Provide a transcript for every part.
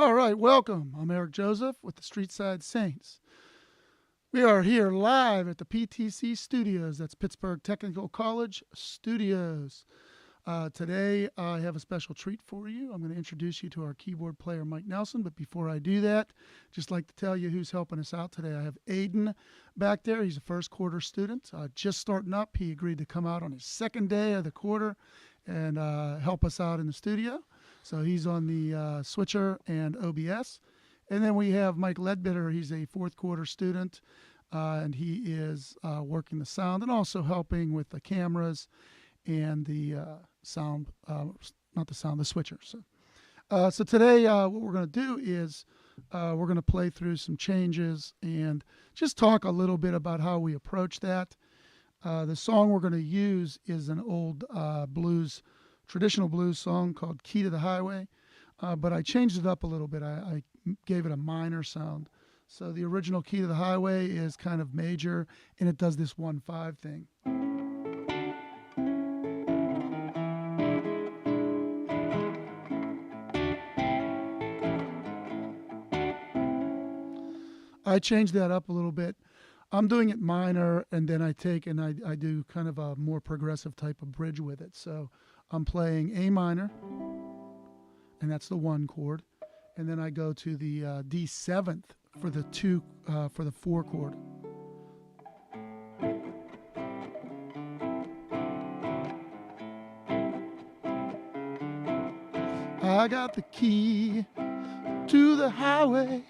All right, welcome. I'm Eric Joseph with the StreetSide Saints. We are here live at the PTC Studios. That's Pittsburgh Technical College Studios. Today, I have a special treat for you. I'm going to introduce you to our keyboard player, Mike Nelson. But before I do that, just like to tell you who's helping us out today. I have Aiden back there. He's a first quarter student, just starting up. He agreed to come out on his second day of the quarter and help us out in the studio. So he's on the switcher and OBS. And then we have Mike Ledbetter. He's a fourth quarter student, and he is working the sound and also helping with the cameras and the sound, not the sound, the switcher. So today what we're going to do is we're going to play through some changes and just talk a little bit about how we approach that. The song we're going to use is an old traditional blues song called Key to the Highway, but I changed it up a little bit. I gave it a minor sound. So the original Key to the Highway is kind of major, and it does this 1-5 thing. I changed that up a little bit. I'm doing it minor, and then I take and I do kind of a more progressive type of bridge with it. So I'm playing A minor, and that's the 1 chord, and then I go to the D7th for the 4 chord. I got the key to the highway,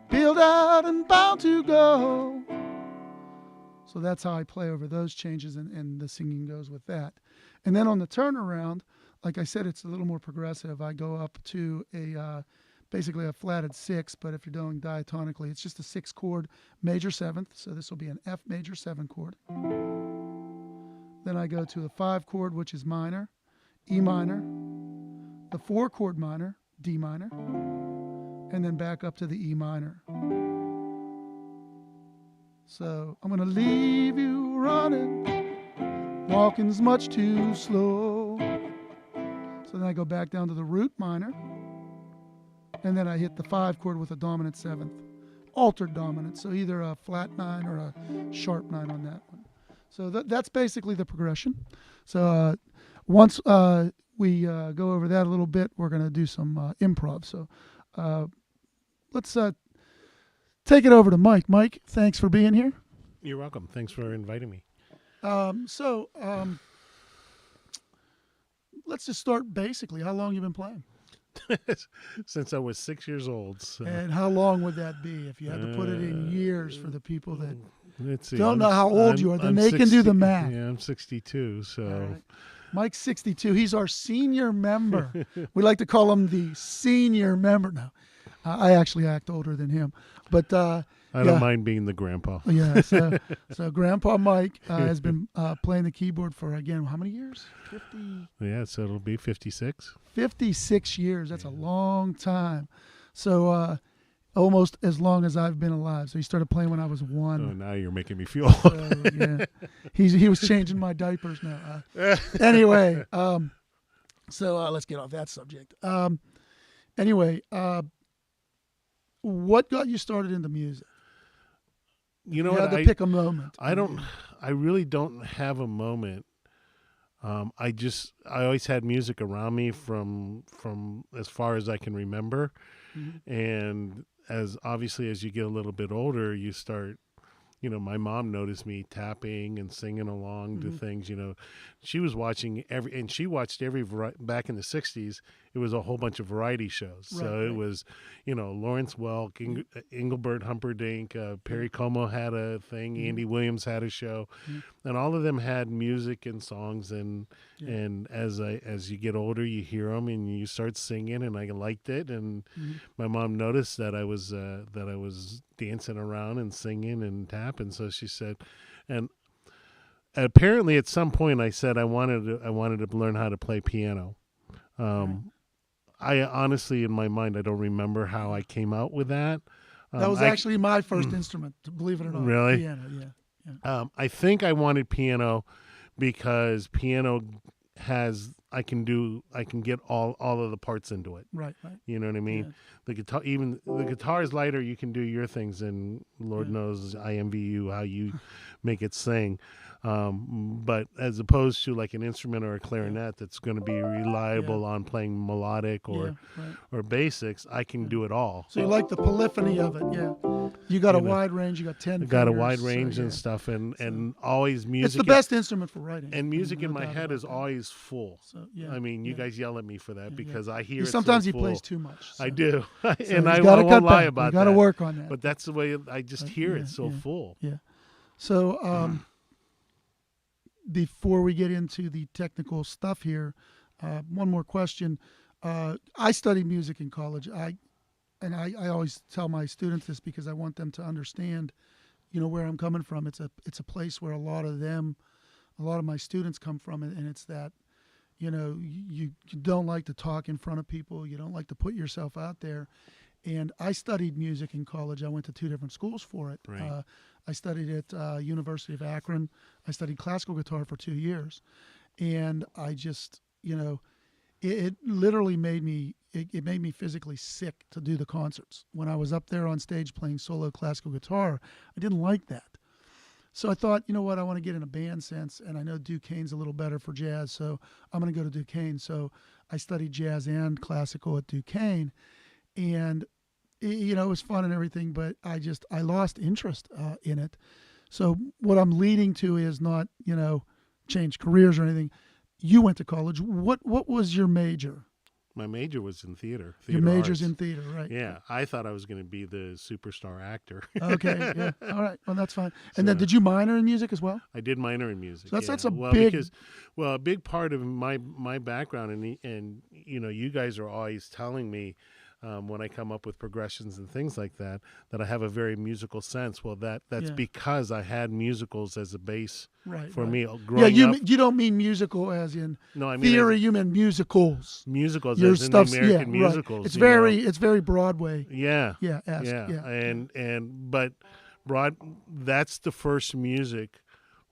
built out and bound to go. So that's how I play over those changes, and the singing goes with that. And then on the turnaround, like I said, it's a little more progressive. I go up to basically a flatted 6, but if you're doing diatonically, it's just a 6 chord major 7th. So this will be an F major 7 chord. Then I go to the 5 chord, which is minor, E minor, the 4 chord minor, D minor, and then back up to the E minor. So I'm going to leave you running, walking's much too slow. So then I go back down to the root minor, and then I hit the 5 chord with a dominant 7th, altered dominant, so either a flat 9 or a sharp 9 on that one. So that's basically the progression. So once we go over that a little bit, we're going to do some improv. So let's take it over to Mike. Mike, thanks for being here. You're welcome. Thanks for inviting me. Let's just start basically. How long you been playing? Since I was 6 years old. So. And how long would that be if you had to put it in years for the people that let's see, don't know how old you are? Then they 60, can do the math. Yeah, I'm 62. So right. Mike's 62. He's our senior member. We like to call him the senior member. No, I actually act older than him, but I don't mind being the grandpa. Yeah. So Grandpa Mike has been playing the keyboard for, again, how many years? 50. Yeah, so it'll be 56. 56 years. That's a long time. So almost as long as I've been alive. So he started playing when I was 1. Oh, now you're making me feel old. So, yeah. He was changing my diapers now. Anyway, so let's get off that subject. Anyway, what got you started into music? You know you what? had to pick a moment. I really don't have a moment. I always had music around me from as far as I can remember. Mm-hmm. And obviously as you get a little bit older, you start, my mom noticed me tapping and singing along to things, she was watching she watched every back in the 60s, it was a whole bunch of variety shows. Right, so it was, Lawrence Welk, Engelbert Humperdinck, Perry Como had a thing, Andy Williams had a show, and all of them had music and songs, and as you get older, you hear them and you start singing, and I liked it, and my mom noticed that I was dancing around and singing and tapping, so she said, and apparently at some point I said I wanted to learn how to play piano. I honestly, in my mind, I don't remember how I came out with that. That was actually my first instrument, believe it or not. Really? Piano, yeah. I think I wanted piano because piano I can get all of the parts into it. Right. You know what I mean? Yeah. The guitar, even the guitar is lighter. You can do your things, and Lord knows I envy you how you make it sing. But as opposed to like an instrument or a clarinet that's going to be reliable on playing melodic or basics, I can do it all. So you like the polyphony of it, yeah. You got a wide range. You got 10 fingers. Got a wide range and stuff, and always music. It's the best instrument for writing. And music in my head is always full. So, yeah, I mean, you guys yell at me for that because I hear it sometimes so he full. plays too much. So. I do, So and I won't lie about that. You got to work on that. But that's the way I just hear it so full. Yeah. So before we get into the technical stuff here, one more question. I studied music in college. I always tell my students this because I want them to understand, where I'm coming from. It's a place where a lot of my students come from, and it's that, you don't like to talk in front of people. You don't like to put yourself out there. And I studied music in college. I went to 2 different schools for it. Right. I studied at University of Akron. I studied classical guitar for 2 years. And I just, it literally made me physically sick to do the concerts. When I was up there on stage playing solo classical guitar, I didn't like that. So I thought, you know what, I want to get in a band sense, and I know Duquesne's a little better for jazz, so I'm going to go to Duquesne. So I studied jazz and classical at Duquesne, and it was fun and everything, but I lost interest in it. So what I'm leading to is not, change careers or anything. You went to college. What was your major? My major was in theater. Your major's arts. in theater, right? Yeah, I thought I was going to be the superstar actor. Okay, yeah, all right. Well, that's fine. And then, did you minor in music as well? I did minor in music. So that's a big part of my background, and you guys are always telling me when I come up with progressions and things like that I have a very musical sense. Well, that's because I had musicals as a base for me. Growing up, you don't mean musical as in no, I mean theory. You mean musicals. Musicals, as in the American musicals. Right. It's very Broadway. Yeah. But that's the first music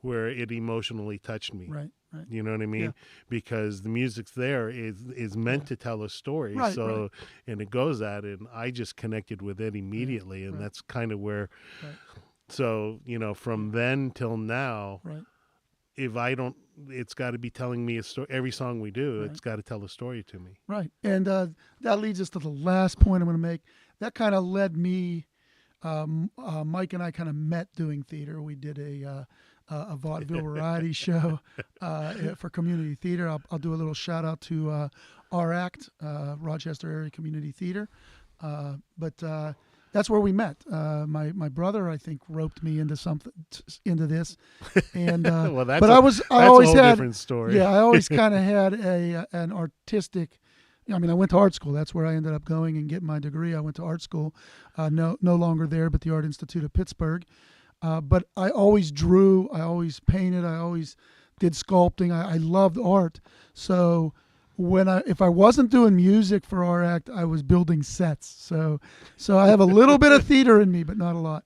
where it emotionally touched me. Right. You know what I mean? Yeah. Because the music's there is meant to tell a story. And it goes at it, and I just connected with it immediately, and that's kind of where. Right. So from then till now, if I don't, it's got to be telling me a story. Every song we do, it's got to tell a story to me. Right, and that leads us to the last point I'm going to make. That kind of led me. Mike and I kind of met doing theater. We did a vaudeville variety show for community theater. I'll do a little shout out to our act, Rochester Area Community Theater. But that's where we met. My brother, I think, roped me into this. And well, that's I always had a different story. Yeah, I always kind of had an artistic. I mean, I went to art school. That's where I ended up going and getting my degree. I went to art school, no longer there, but the Art Institute of Pittsburgh. But I always drew. I always painted. I always did sculpting. I loved art. So if I wasn't doing music for our act, I was building sets. So I have a little bit of theater in me, but not a lot.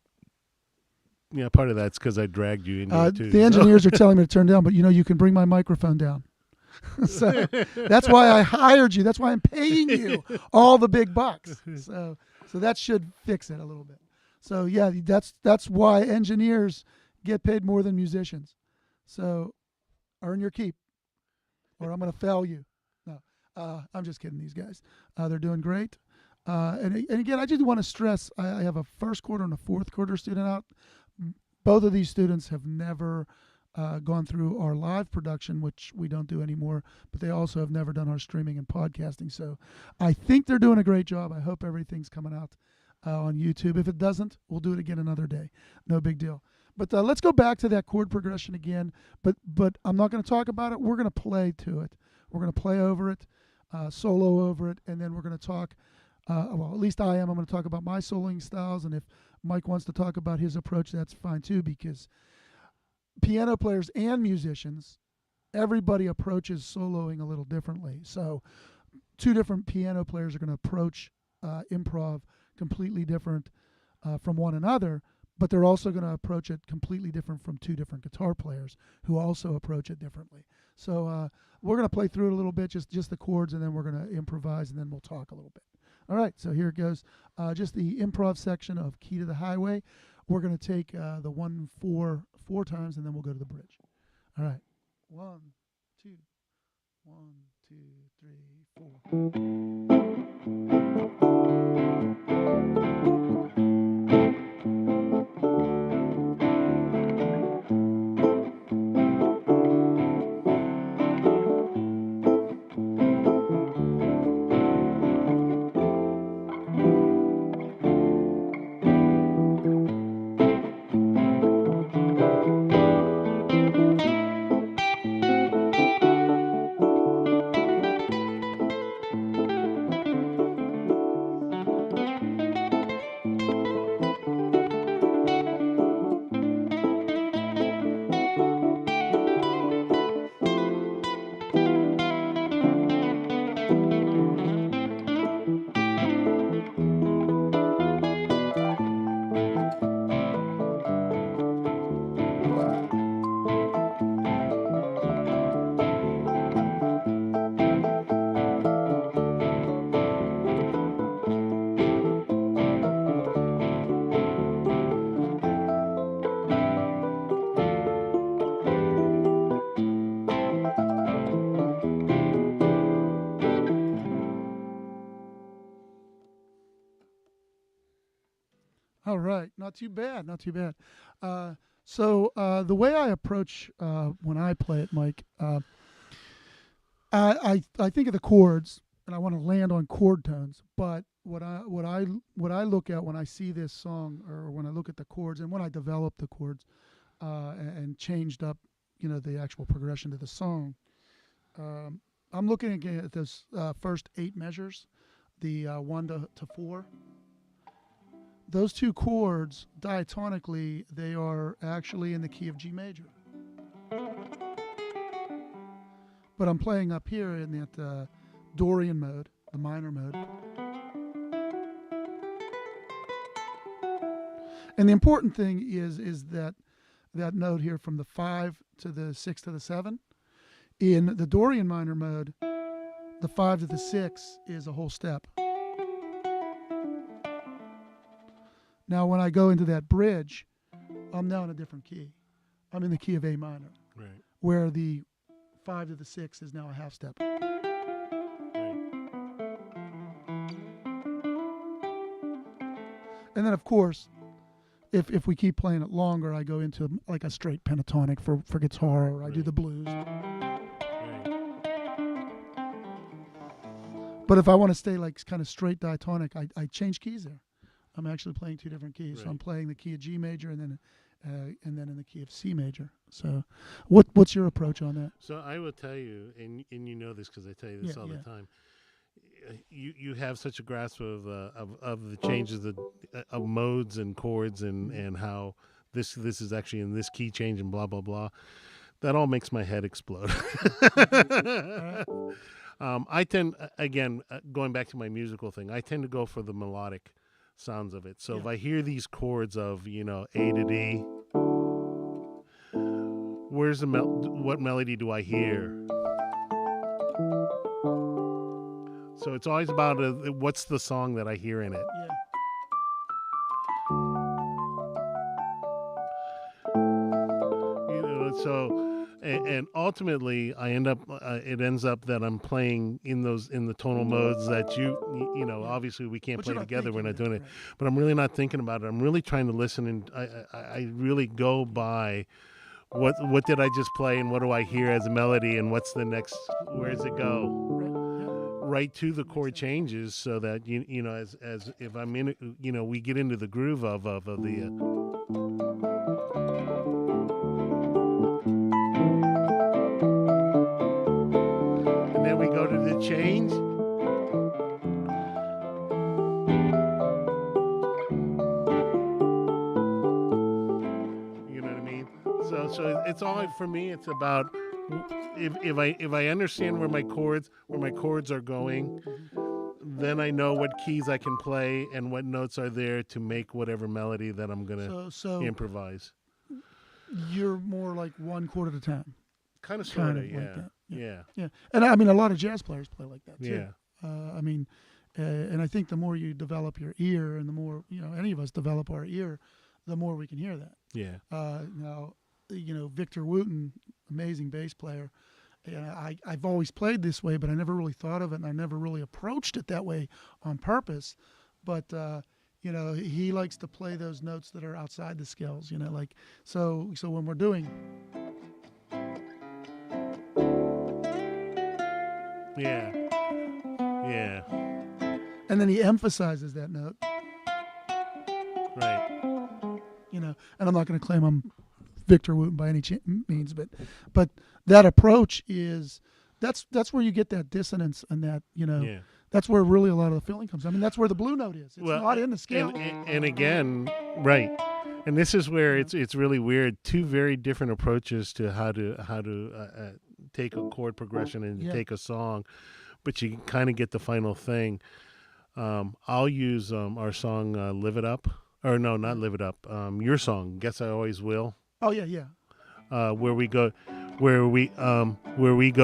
Yeah, part of that's because I dragged you in here too. The engineers are telling me to turn down, but you can bring my microphone down. So that's why I hired you. That's why I'm paying you all the big bucks. So that should fix it a little bit. So yeah, that's why engineers get paid more than musicians. So earn your keep, or I'm going to fail you. No, I'm just kidding. These guys, they're doing great. And again, I just want to stress, I have a first quarter and a fourth quarter student out. Both of these students have never gone through our live production, which we don't do anymore, but they also have never done our streaming and podcasting. So I think they're doing a great job. I hope everything's coming out on YouTube. If it doesn't, we'll do it again another day. No big deal. But let's go back to that chord progression again. But I'm not going to talk about it. We're going to play to it. We're going to play over it, solo over it, and then we're going to talk. Well, at least I am. I'm going to talk about my soloing styles, and if Mike wants to talk about his approach, that's fine too, because piano players and musicians, everybody approaches soloing a little differently. So 2 different piano players are going to approach improv completely different from one another, but they're also going to approach it completely different from two different guitar players who also approach it differently. So we're going to play through it a little bit, just the chords, and then we're going to improvise, and then we'll talk a little bit. All right, so here it goes. Just the improv section of Key to the Highway. We're going to take the 1-4 four times, and then we'll go to the bridge. All right. 1, 2, 1, 2, 3, 4. All right. Not too bad. Not too bad. So the way I approach when I play it, Mike, I think of the chords, and I want to land on chord tones. But what I look at when I see this song, or when I look at the chords, and when I developed the chords and changed up, the actual progression to the song, I'm looking again at those first 8 measures, the 1 to 4. Those 2 chords, diatonically, they are actually in the key of G major. But I'm playing up here in that Dorian mode, the minor mode. And the important thing is that note here from the 5 to the 6 to the 7. In the Dorian minor mode, the 5 to the 6 is a whole step. Now, when I go into that bridge, I'm now in a different key. I'm in the key of A minor, right, where the 5 to the 6 is now a half step. right. And then, of course, if we keep playing it longer, I go into like a straight pentatonic for guitar, or I do the blues. Right. But if I want to stay like kind of straight diatonic, I change keys there. I'm actually playing 2 different keys. Right. So I'm playing the key of G major and then in the key of C major. So what's your approach on that? So I will tell you, and you know this because I tell you this all the time. You have such a grasp of the changes of modes and chords and how this is actually in this key change and blah blah blah. That all makes my head explode. I tend, again, going back to my musical thing, I tend to go for the melodic sounds of it. So if I hear these chords of, A to D, where's what melody do I hear? So it's always about what's the song that I hear in it. Yeah. So and ultimately I end up it ends up that I'm playing in the tonal modes that obviously we can't play together. We're not doing it, but I'm really not thinking about it. I'm really trying to listen, and I really go by what did I just play, and what do I hear as a melody, and what's the next, where does it go? Right to the chord changes, so that as if I'm in, we get into the groove of the. And then we go to the change. You know what I mean? So it's all, for me, it's about if I understand where my chords are going, then I know what keys I can play and what notes are there to make whatever melody that I'm gonna So improvise. you're more like one chord at a time, Kind of, kind sort of, of yeah. like that. Yeah. Yeah, and I mean a lot of jazz players play like that too. Yeah. I mean, and I think the more you develop your ear, and the more any of us develop our ear, the more we can hear that. Yeah. Now, Victor Wooten, amazing bass player. And I've always played this way, but I never really thought of it, and I never really approached it that way on purpose. But he likes to play those notes that are outside the scales. Like so when we're doing. Yeah. Yeah. And then he emphasizes that note. Right. And I'm not going to claim I'm Victor Wooten by any means, but that approach that's where you get that dissonance, and that Yeah. that's where really a lot of the feeling comes. I mean, that's where the blue note is. It's not in the scale. And again, right. And this is where it's really weird. Two very different approaches to how to take a chord progression and take a song, but you kind of get the final thing. I'll use our song "Live It Up," or no, not "Live It Up." Your song, "Guess I Always Will." Oh yeah. Where we go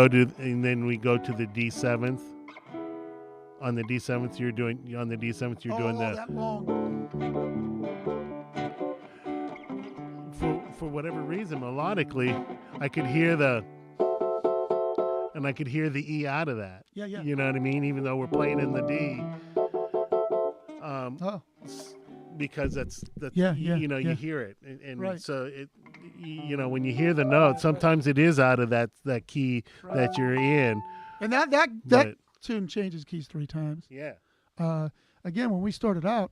to, and then we go to the D7th. On the D7th, you're doing that long. For whatever reason, melodically, I could hear the E out of that. Yeah. You know what I mean? Even though we're playing in the D. Because that's you hear it, and right. So it, when you hear the note, sometimes it is out of that key that you're in, and that tune changes keys 3 times. Yeah. Again, when we started out,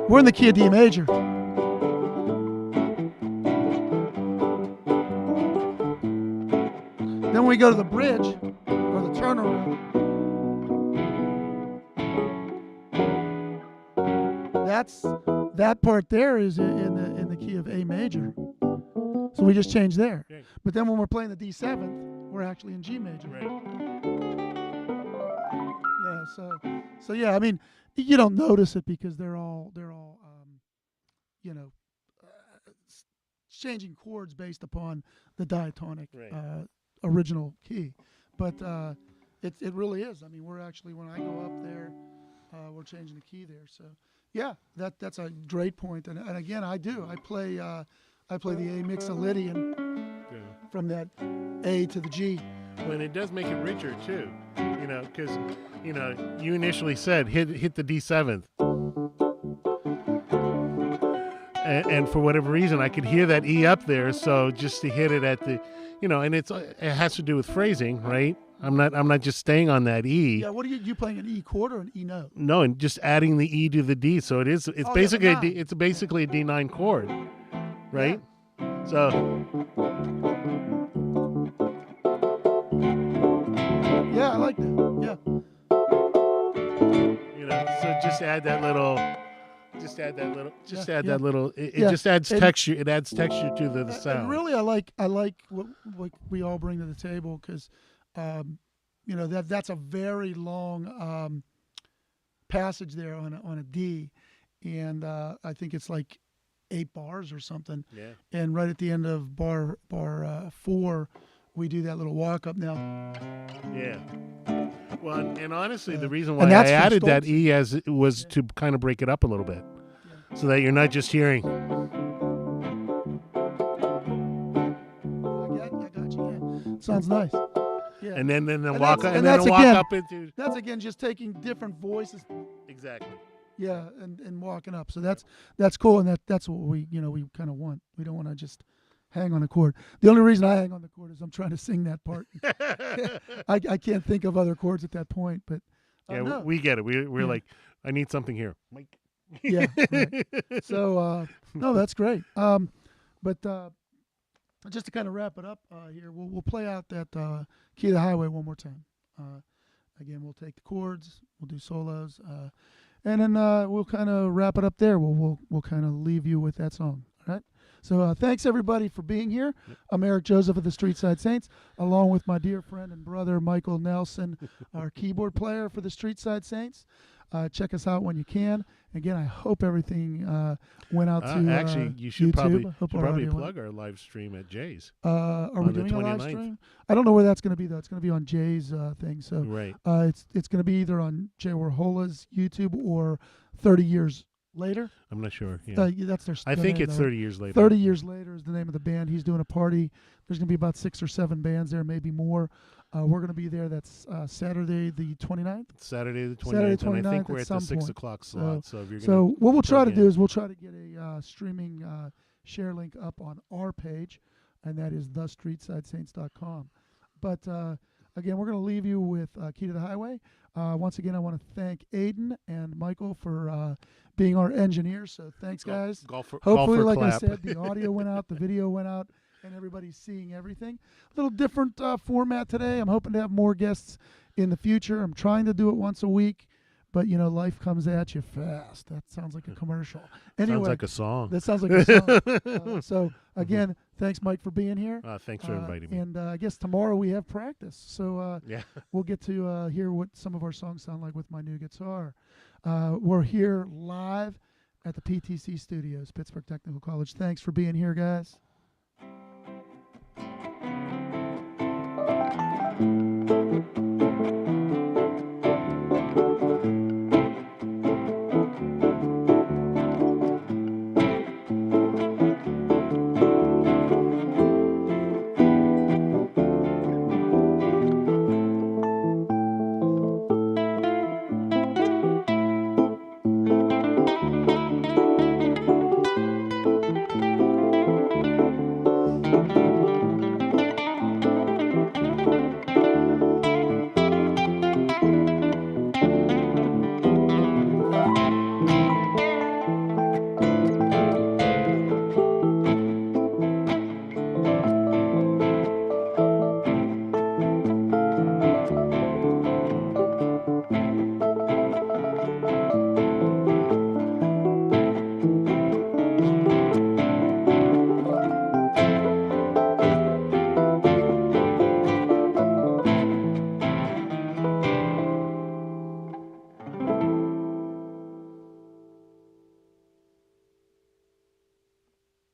we're in the key of D major. Then we go to the bridge or the turnaround. That part there is in the key of A major. So we just changed there. Okay. But then when we're playing the D7th, we're actually in G major. Right. Yeah. So yeah. I mean, you don't notice it because they're all changing chords based upon the diatonic original key. But it really is. I mean, we're actually, when I go up there, we're changing the key there. So yeah, that's a great point. And again, I play the A Mixolydian from that A to the G. Well, and it does make it richer too, because you initially said hit the D7th, and for whatever reason I could hear that E up there, so just to hit it at the, and it has to do with phrasing, right? I'm not just staying on that E. Yeah, what are you playing, an E chord or an E note? No, and just adding the E to the D, so it's basically it's basically a D9 chord, right? Yeah. So yeah, I like that. Yeah. So just add that little. It just adds texture. It adds texture to the sound. And really, I like what we all bring to the table, because that's a very long passage there on a D, and I think it's like 8 bars or something. Yeah. And right at the end of bar 4, we do that little walk up now. Yeah. Well, and honestly, the reason why I added that E was to kind of break it up a little bit, so that you're not just hearing. I got you. Yeah. Sounds nice. Yeah. And then And walk that's- and and then that's walk again- up into. That's again just taking different voices. Exactly. Yeah, and walking up. So that's cool, and that's what we kind of want. We don't want to just hang on the chord. The only reason I hang on the chord is I'm trying to sing that part. I can't think of other chords at that point, but no. We get it. We're like, I need something here, Mike. Yeah. Right. So no, that's great. But just to kind of wrap it up here, we'll play out that Key of the Highway one more time. Again, we'll take the chords, we'll do solos, and then we'll kind of wrap it up there. We'll kind of leave you with that song. All right. So thanks everybody for being here. I'm Eric Joseph of the StreetSide Saints, along with my dear friend and brother Michael Nelson, our keyboard player for the StreetSide Saints. Check us out when you can. Again, I hope everything went out to actually, you should YouTube. probably plug our live stream at Jay's. Are we doing a live stream? I don't know where that's going to be though. It's going to be on Jay's thing. So Right. It's going to be either on Jay Warhola's YouTube or 30 Years later. I'm not sure. Yeah. That's their. I think it's 30 years later. 30 Years Later is the name of the band. He's doing a party. There's going to be about 6 or 7 bands there, maybe more. We're going to be there. That's Saturday the 29th. Saturday the 29th. Saturday 29th and I think we're at at some the 6 point. o'clock slot. So if you're So what we'll try to in. do is we'll try to get a streaming share link up on our page, and that is thestreetsidesaints.com. But again, we're going to leave you with Key to the Highway. Once again, I want to thank Aiden and Michael for being our engineers. So thanks, guys. Hopefully, like I said, the audio went out, the video went out, and everybody's seeing everything. A little different format today. I'm hoping to have more guests in the future. I'm trying to do it once a week, but life comes at you fast. That sounds like a commercial. Anyway, sounds like a song. That sounds like a song. So again, thanks, Mike, for being here. Thanks for inviting me. And I guess tomorrow we have practice, so yeah, we'll get to hear what some of our songs sound like with my new guitar. We're here live at the PTC Studios, Pittsburgh Technical College. Thanks for being here, guys.